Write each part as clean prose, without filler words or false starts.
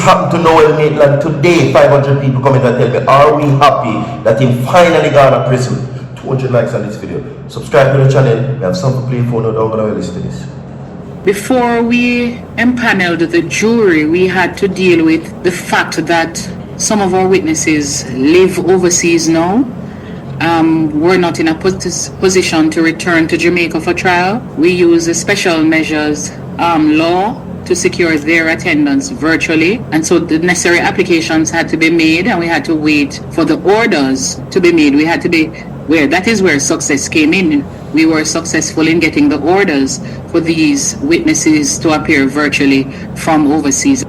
happened to Noel Maitland today. 500 people come in and tell me, are we happy that he finally got out of prison? 200 likes on this video. Subscribe to the channel. We have something to play for now. Don't go listen to this. Before we empaneled the jury, we had to deal with the fact that some of our witnesses live overseas now. We're not in a position to return to Jamaica for trial. We use the special measures law to secure their attendance virtually, and so the necessary applications had to be made, and we had to wait for the orders to be made. We had to be that is where success came in. We were successful in getting the orders for these witnesses to appear virtually from overseas.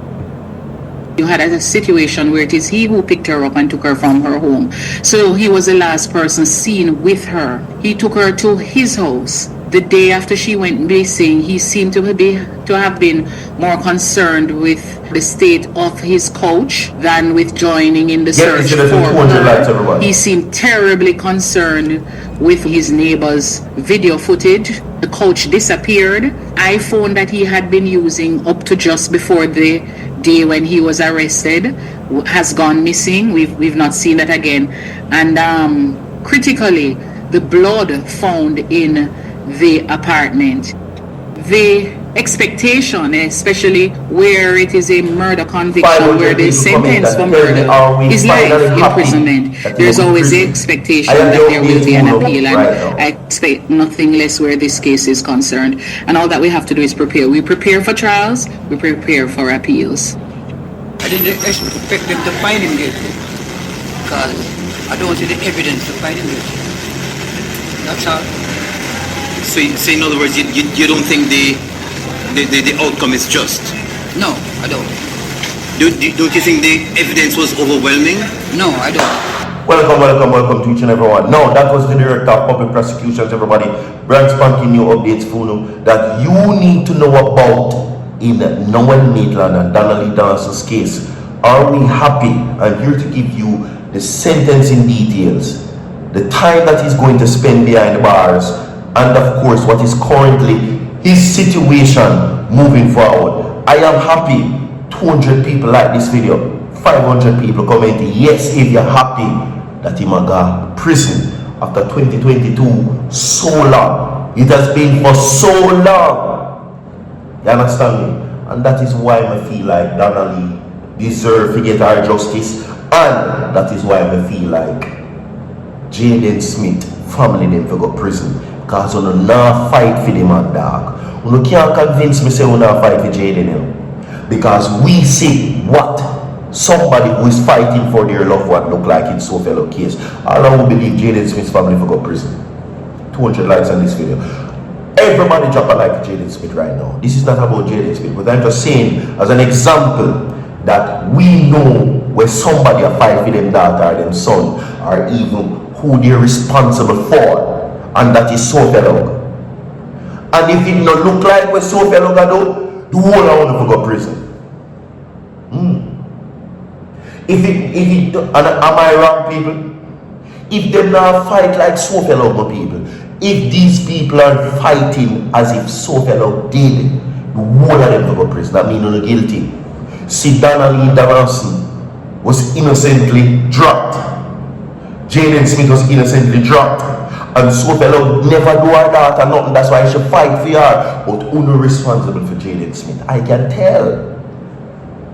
You had a situation where it is he who picked her up and took her from her home. So he was the last person seen with her. He took her to his house. The day after she went missing, he seemed to have been more concerned with the state of his coach than with joining in the search for her. He seemed terribly concerned with his neighbor's video footage. The coach disappeared. iPhone that he had been using up to just before the day when he was arrested has gone missing. We've not seen that again. And critically, the blood found in the apartment. The expectation, especially where it is a murder conviction, where the sentence for murder is life imprisonment, there's always the expectation that there will be an appeal, and I expect nothing less where this case is concerned. And all that we have to do is prepare. We prepare for trials, we prepare for appeals. I didn't expect them to find him guilty, because I don't see the evidence to find him guilty. That's all. So in other words, you don't think the outcome is just? No, I don't. Don't you think the evidence was overwhelming? No, I don't. Welcome to each and everyone. No, that was the Director of Public Prosecutions, everybody. Brand spanking new updates for you that you need to know about in Noel Maitland and Donna Dance's case. Are we happy? I'm here to give you the sentencing details, the time that he's going to spend behind the bars, and of course what is currently his situation moving forward. I am happy 200 people like this video, 500 people commenting yes if you're happy that he might go to prison after 2022. So long, it has been for so long, you understand me? And that is why I feel like Donna Lee deserve to get her justice, and that is why I feel like Jaden Smith family them to go to prison. Because you not fight for the man, dog. You can't convince me say you not fight for Jaden. Because we see what somebody who is fighting for their loved one look like in so fellow case. All I will believe Jaden Smith's family for go to prison. 200 likes on this video. Everybody drop a like to Jaden Smith right now. This is not about Jaden Smith, but I'm just saying as an example that we know where somebody a fight for them daughter or them son, or even who they're responsible for. And that is Sophia Log. And if it not look like what Sophia Log do, the whole I want to go to prison. If it and am I wrong, people? If they not fight like Sophia Log people, if these people are fighting as if Sophia Log did, the whole of them to go to prison. That means they're guilty. See, Donna Lee Davanson was innocently dropped. Jaden Smith was innocently dropped. And Sophia Log never do her daughter nothing. That's why she fight for her. But who responsible for Jaden Smith? I can tell.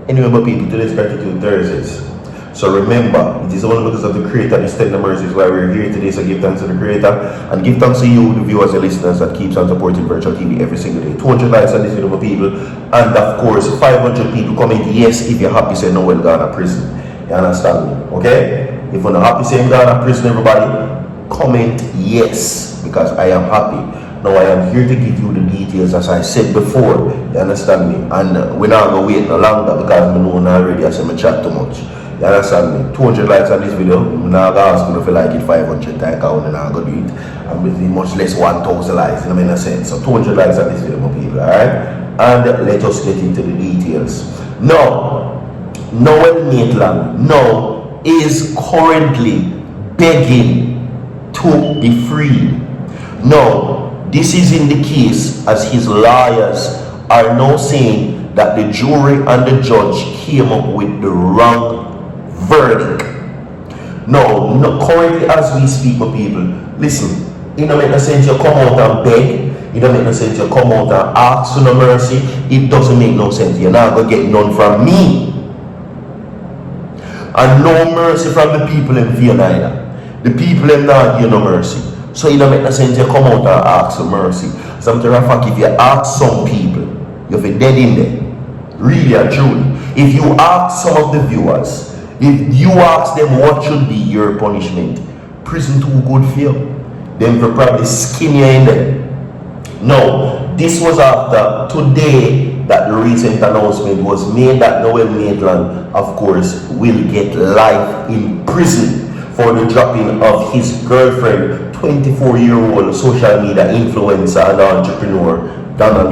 Anyway, my people, today's Gratitude Thursdays. So remember, it is only because of the Creator and His tender mercies why we're here today. So give thanks to the Creator and give thanks to you, the viewers and listeners that keeps on supporting Virtual TV every single day. 200 likes on this video, my people. And of course, 500 people comment yes if you're happy say Noel gone to prison. You understand me? Okay? If you're not happy saying gone to prison, everybody, comment yes, because I am happy. Now I am here to give you the details as I said before. You understand me? And we're not going to wait no longer because I know already I said I chat too much. You understand me? 200 likes on this video. I'm not going to ask you if you like it 500 times. I'm not going to do it. I'm with much less 1,000 likes in a sense. So 200 likes on this video, my people. Alright? And let us get into the details. Now, Noel Maitland now is currently begging to be freed. Now, this is in the case as his lawyers are now saying that the jury and the judge came up with the wrong verdict. Now, currently as we speak with people, listen, it don't make no sense you come out and beg, it don't make no sense you come out and ask for no mercy, it doesn't make no sense. You're not going to get none from me. And no mercy from the people in Vienna either. The people in not give no mercy. So it don't make no sense you come out and ask for mercy. As a matter of fact, if you ask some people, you'll be dead in there. Really and truly. If you ask some of the viewers, if you ask them what should be your punishment, prison too good for you. Them will probably skin you in there. No, this was after today that the recent announcement was made that NOEL MAITLAND, of course, will get life in prison for the dropping of his girlfriend, 24-year-old social media influencer and entrepreneur, Donna.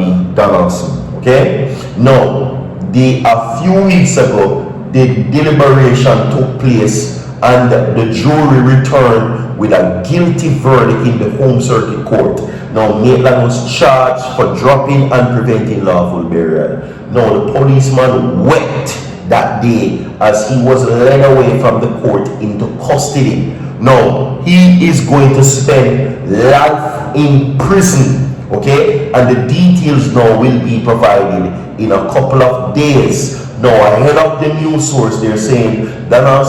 Okay? Now, a few weeks ago, the deliberation took place and the jury returned with a guilty verdict in the Home Circuit Court. Now, Maitland was charged for dropping and preventing lawful burial. Now, the policeman wept that day as he was led away from the court into custody. Now, he is going to spend life in prison, okay? And the details now will be provided in a couple of days. Now, ahead of the news source, they're saying Donna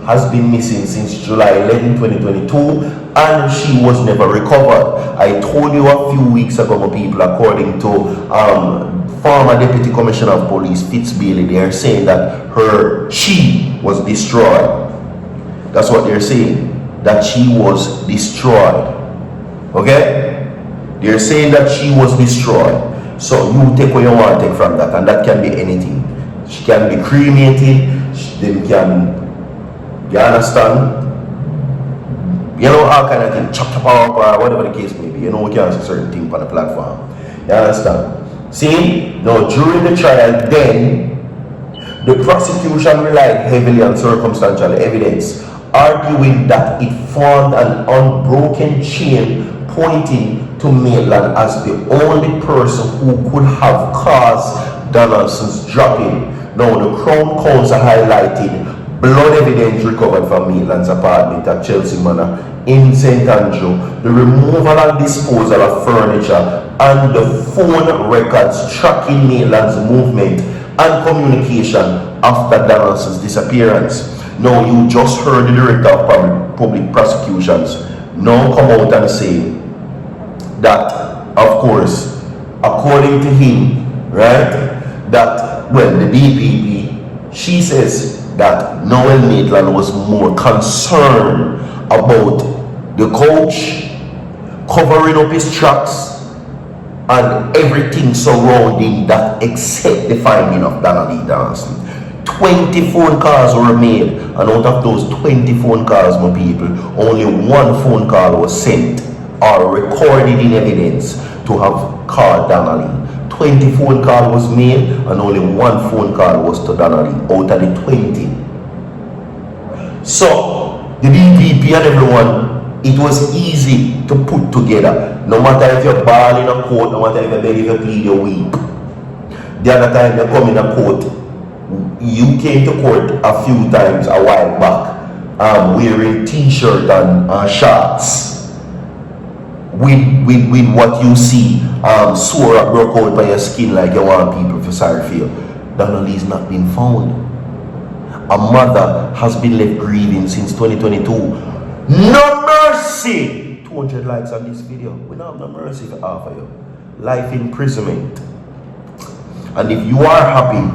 has been missing since July 11, 2022, and she was never recovered. I told you a few weeks ago, my people, according to former Deputy Commissioner of Police Fitz Bailey, they are saying that she was destroyed. That's what they're saying, that she was destroyed. Okay? They're saying that she was destroyed. So you take what you want to take from that, and that can be anything. She can be cremated, them can, you understand? You know, all kind of thing, chop up or whatever the case may be. You know, we can't say certain things on the platform. You understand? See, now during the trial, then the prosecution relied heavily on circumstantial evidence, arguing that it formed an unbroken chain pointing to Maitland as the only person who could have caused Donaldson's dropping. Now, the Crown Counsel highlighted blood evidence recovered from Maitland's apartment at Chelsea Manor in St. Andrew, the removal and disposal of furniture, and the phone records tracking Maitland's movement and communication after Donaldson's disappearance. Now, you just heard the Director of Public Prosecutions now come out and say that, of course, according to him, right, that, well, the DPP, she says that NOEL MAITLAND was more concerned about the coach covering up his tracks and everything surrounding that except the finding of Donna Lee Dawson. 20 phone calls were made, and out of those 20 phone calls, my people, only one phone call was sent or recorded in evidence to have called Donna Lee. 20 phone call was made and only one phone call was to Donna Lee out of the 20. So the DPP and everyone, it was easy to put together. No matter if you're ball in a court, no matter if you beg, if you plead your weak. The other time you come in a court, you came to court a few times a while back, wearing t-shirt and shorts. With what you see sore or broke out by your skin like you want people to sorry for you. Donna Lee's not been found. A mother has been left grieving since 2022. No mercy! 200 likes on this video. We don't have no mercy to offer you. Life imprisonment. And if you are happy,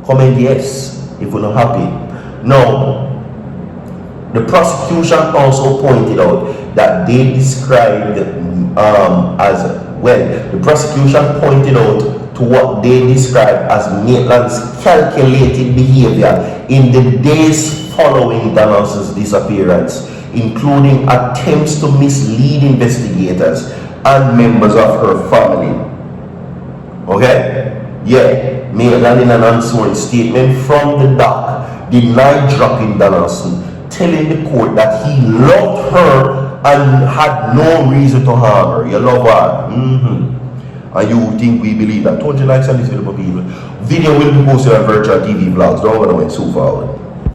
comment yes. If you're not happy, no. The prosecution also pointed out that they described as well. The prosecution pointed out to what they described as Maitland's calculated behavior in the days following Donaldson's disappearance, including attempts to mislead investigators and members of her family. Okay? Yeah, Maitland in an unsworn statement from the dock denied dropping Donaldson, telling the court that he loved her and had no reason to harm her. You love her. and you think we believe that. 200 likes on this video, people. Video will be posted on virtual TV vlogs. Don't go away so forward.